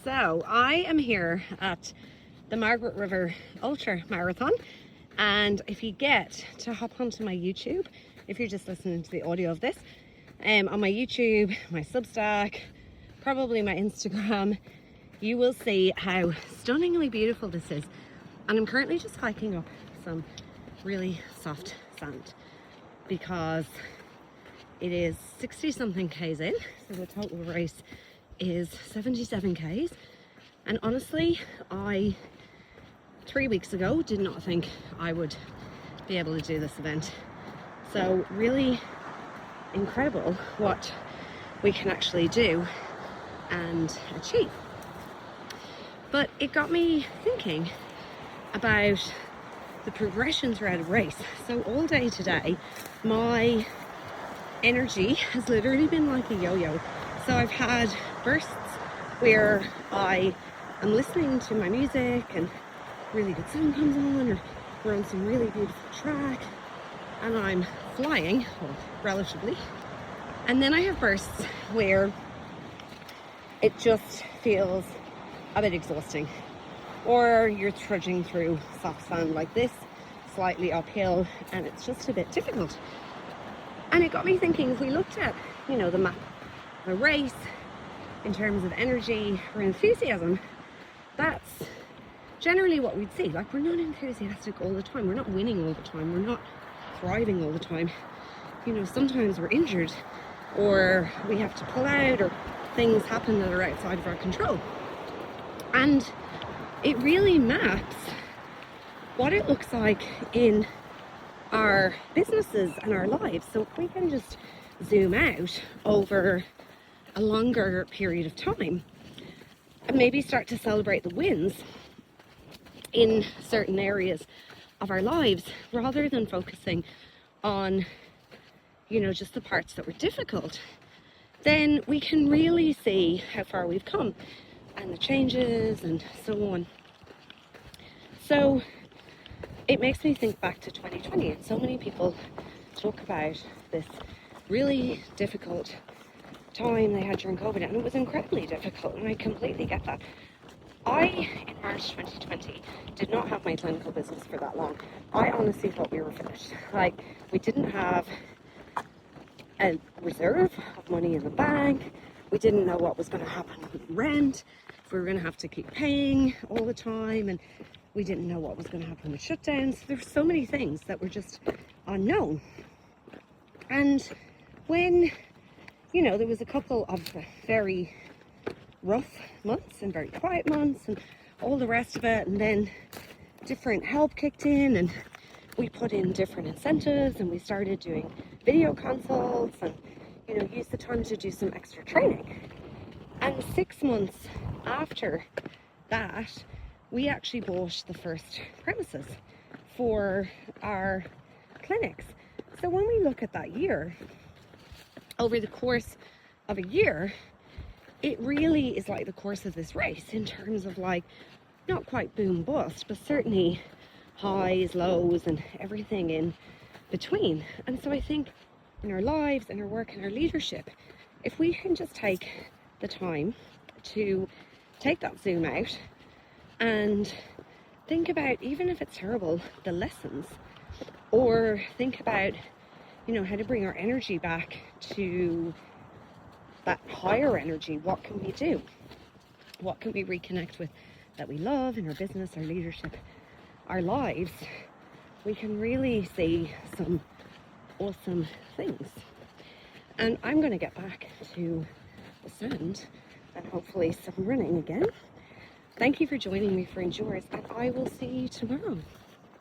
So I am here at the Margaret River Ultra Marathon, and if you get to hop onto my YouTube, if you're just listening to the audio of this, on my YouTube, my Substack, probably my Instagram, you will see how stunningly beautiful this is. And I'm currently just hiking up some really soft sand because it is 60 something k's in, so the total race is 77 k's. And honestly, I 3 weeks ago did not think I would be able to do this event. So really incredible what we can actually do and achieve. But it got me thinking about the progression throughout a race. So all day today, my energy has literally been like a yo-yo. So I've had bursts where I am listening to my music and really good song comes on, or we're on some really beautiful track and I'm flying, well, relatively. And then I have bursts where it just feels a bit exhausting, or you're trudging through soft sand like this, slightly uphill, and it's just a bit difficult. And it got me thinking, if we looked at, the map of a race in terms of energy or enthusiasm, that's generally what we'd see. Like, we're not enthusiastic all the time, we're not winning all the time, we're not thriving all the time. Sometimes we're injured, or we have to pull out, or things happen that are outside of our control. And it really maps what it looks like in our businesses and our lives. So if we can just zoom out over a longer period of time and maybe start to celebrate the wins in certain areas of our lives, rather than focusing on just the parts that were difficult, then we can really see how far we've come and the changes and so on. So it makes me think back to 2020, and so many people talk about this really difficult time they had during COVID, and it was incredibly difficult, and I completely get that. I, in March 2020, did not have my clinical business for that long. I honestly thought we were finished. Like, we didn't have a reserve of money in the bank. We didn't know what was going to happen with rent, if we were going to have to keep paying all the time, and we didn't know what was going to happen with shutdowns. There were so many things that were just unknown. And when, there was a couple of very rough months and very quiet months and all the rest of it, and then different help kicked in, and we put in different incentives, and we started doing video consults and, used the time to do some extra training. And 6 months after that, we actually bought the first premises for our clinics. So when we look at that year, over the course of a year, it really is like the course of this race in terms of, like, not quite boom bust, but certainly highs, lows, and everything in between. And so I think in our lives, in our work, in our leadership, if we can just take the time to take that zoom out and think about, even if it's terrible, the lessons, or think about, how to bring our energy back to that higher energy. What can we do? What can we reconnect with that we love in our business, our leadership, our lives? We can really see some awesome things. And I'm going to get back to the sand and hopefully some running again. Thank you for joining me for Endures, and I will see you tomorrow.